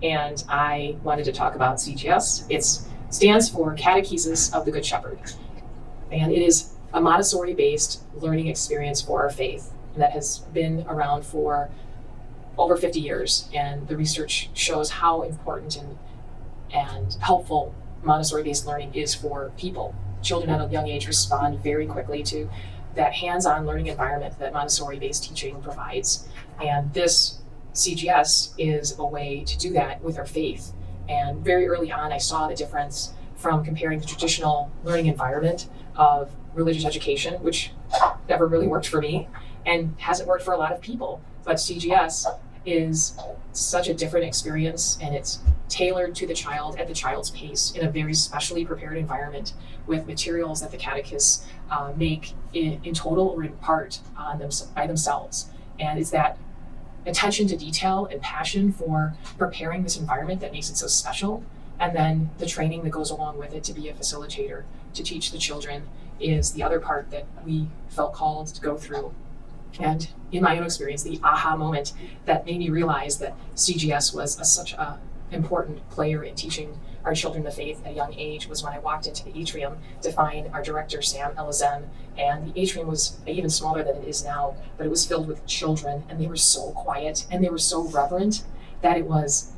and I wanted to talk about CGS. It stands for Catechesis of the Good Shepherd, and it is a Montessori-based learning experience for our faith that has been around for over 50 years, and the research shows how important and helpful Montessori-based learning is for people. Children at a young age respond very quickly to that hands-on learning environment that Montessori-based teaching provides. And this CGS is a way to do that with our faith. And very early on, I saw the difference from comparing the traditional learning environment of religious education, which never really worked for me and hasn't worked for a lot of people. But CGS is such a different experience, and it's tailored to the child at the child's pace in a very specially prepared environment with materials that the catechists make in total or in part by themselves. And it's that attention to detail and passion for preparing this environment that makes it so special. And then the training that goes along with it to be a facilitator, to teach the children, is the other part that we felt called to go through. And in my own experience, the aha moment that made me realize that CGS was such an important player in teaching our children the faith at a young age was when I walked into the atrium to find our director, Sam Elazem, and the atrium was even smaller than it is now, but it was filled with children, and they were so quiet and they were so reverent that it was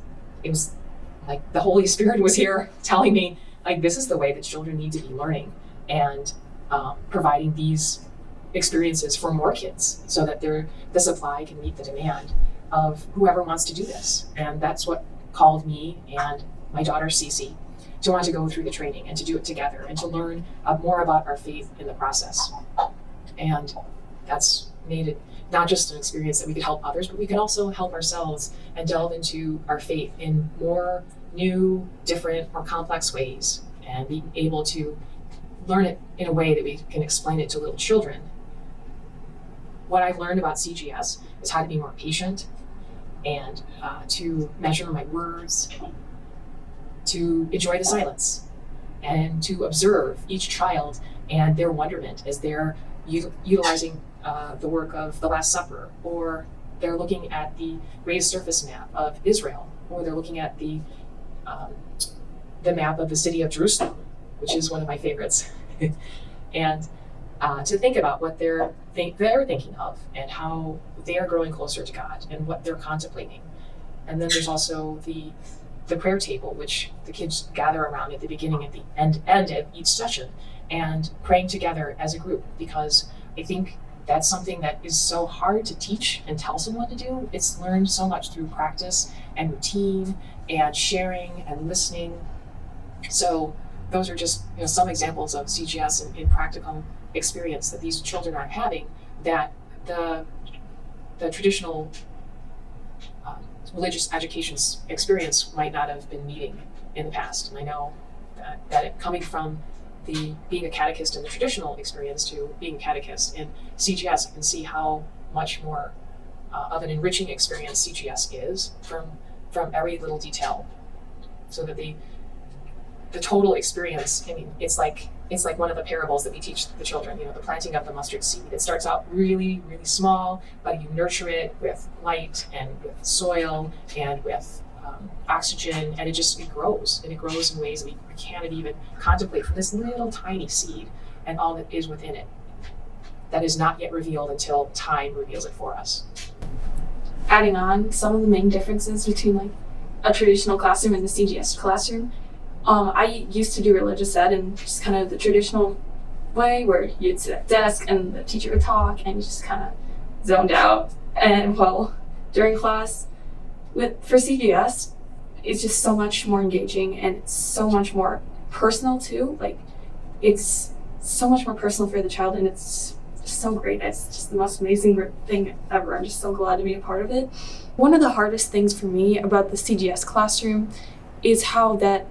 like the Holy Spirit was here telling me, like, this is the way that children need to be learning, and providing these experiences for more kids so that the supply can meet the demand of whoever wants to do this. And that's what called me and my daughter Cece to want to go through the training and to do it together and to learn more about our faith in the process. And that's made it not just an experience that we could help others, but we could also help ourselves and delve into our faith in more new, different, more complex ways, and being able to learn it in a way that we can explain it to little children. What I've learned about CGS is how to be more patient and to measure my words, to enjoy the silence, and to observe each child and their wonderment as they're utilizing the work of the Last Supper, or they're looking at the raised surface map of Israel, or they're looking at the map of the city of Jerusalem, which is one of my favorites. And to think about what they're thinking of and how they are growing closer to God and what they're contemplating. And then there's also the prayer table, which the kids gather around at the beginning and the end of each session, and praying together as a group, because I think that's something that is so hard to teach and tell someone to do. It's learned so much through practice and routine and sharing and listening. So those are just some examples of CGS in practical experience that these children are having that the traditional religious education experience might not have been meeting in the past. And I know that it, coming from being a catechist in the traditional experience to being a catechist in CGS, I can see how much more of an enriching experience CGS is from every little detail, so that the total experience, I mean, it's like one of the parables that we teach the children, the planting of the mustard seed. It starts out really, really small, but you nurture it with light and with soil and with oxygen, and it grows, and it grows in ways that we can't even contemplate, from this little tiny seed and all that is within it that is not yet revealed until time reveals it for us. Adding on, some of the main differences between like a traditional classroom and the CGS classroom. I used to do religious ed in just kind of the traditional way, where you'd sit at a desk and the teacher would talk and you just kind of zoned out. And during class, for CGS, it's just so much more engaging, and it's so much more personal too. Like, it's so much more personal for the child, and it's just so great. It's just the most amazing thing ever. I'm just so glad to be a part of it. One of the hardest things for me about the CGS classroom is how that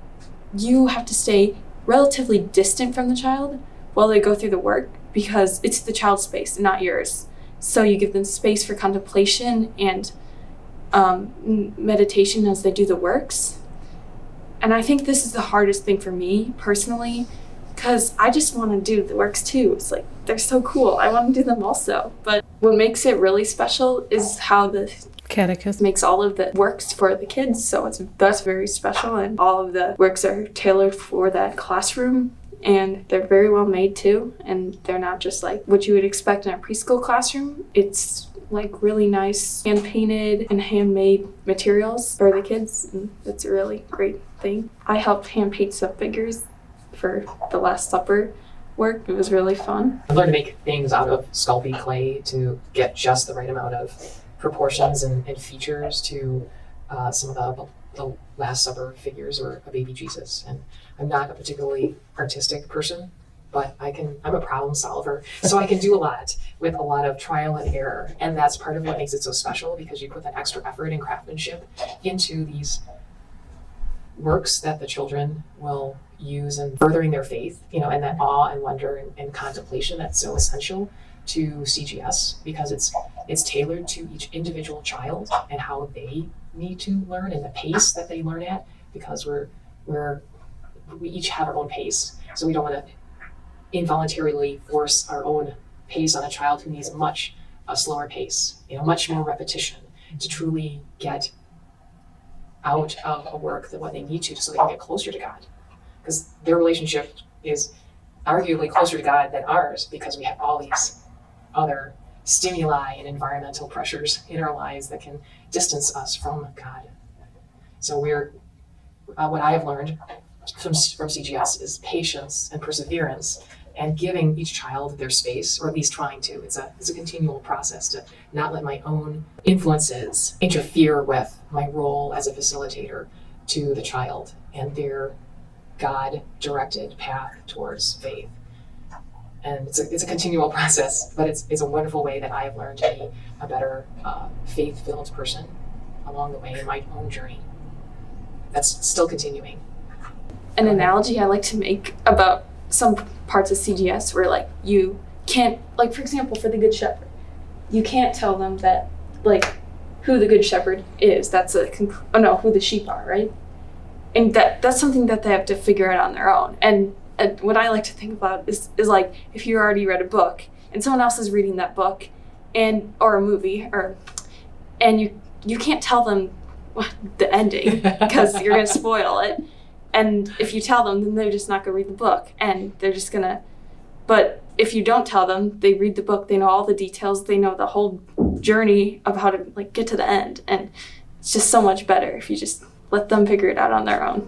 you have to stay relatively distant from the child while they go through the work, because it's the child's space and not yours. So you give them space for contemplation and meditation as they do the works. And I think this is the hardest thing for me personally, because I just want to do the works too. It's like, they're so cool. I want to do them also. But what makes it really special is how the Catechist. makes all of the works for the kids, so that's very special, and all of the works are tailored for that classroom, and they're very well made too, and they're not just like what you would expect in a preschool classroom. It's like really nice hand painted and handmade materials for the kids, and it's a really great thing. I helped hand paint some figures for the Last Supper work. It was really fun. I learned to make things out of sculpey clay to get just the right amount of proportions and features to some of the Last Supper figures or a baby Jesus. And I'm not a particularly artistic person, but I'm a problem solver. So I can do a lot with a lot of trial and error. And that's part of what makes it so special, because you put that extra effort and craftsmanship into these works that the children will use in furthering their faith, and that awe and wonder and contemplation that's so essential to CGS, because it's tailored to each individual child and how they need to learn and the pace that they learn at, because we each have our own pace. So we don't want to involuntarily force our own pace on a child who needs a slower pace, much more repetition to truly get out of a work than what they need to, so they can get closer to God. Because their relationship is arguably closer to God than ours, because we have all these other stimuli and environmental pressures in our lives that can distance us from God. So what I have learned from CGS is patience and perseverance, and giving each child their space, or at least trying to. It's a continual process to not let my own influences interfere with my role as a facilitator to the child and their God-directed path towards faith. And it's a continual process, but it's a wonderful way that I have learned to be a better faith-filled person along the way in my own journey. That's still continuing. An analogy I like to make about some parts of CGS where like you can't, like for example, for the Good Shepherd, you can't tell them that like who the Good Shepherd is. That's who the sheep are, right? And that's something that they have to figure out on their own. And what I like to think about is like if you already read a book and someone else is reading that book or a movie and you can't tell them the ending because you're gonna spoil it. And if you tell them, then they're just not gonna read the book, and they're just gonna. But if you don't tell them, they read the book, they know all the details, they know the whole journey of how to like get to the end, and it's just so much better if you just let them figure it out on their own.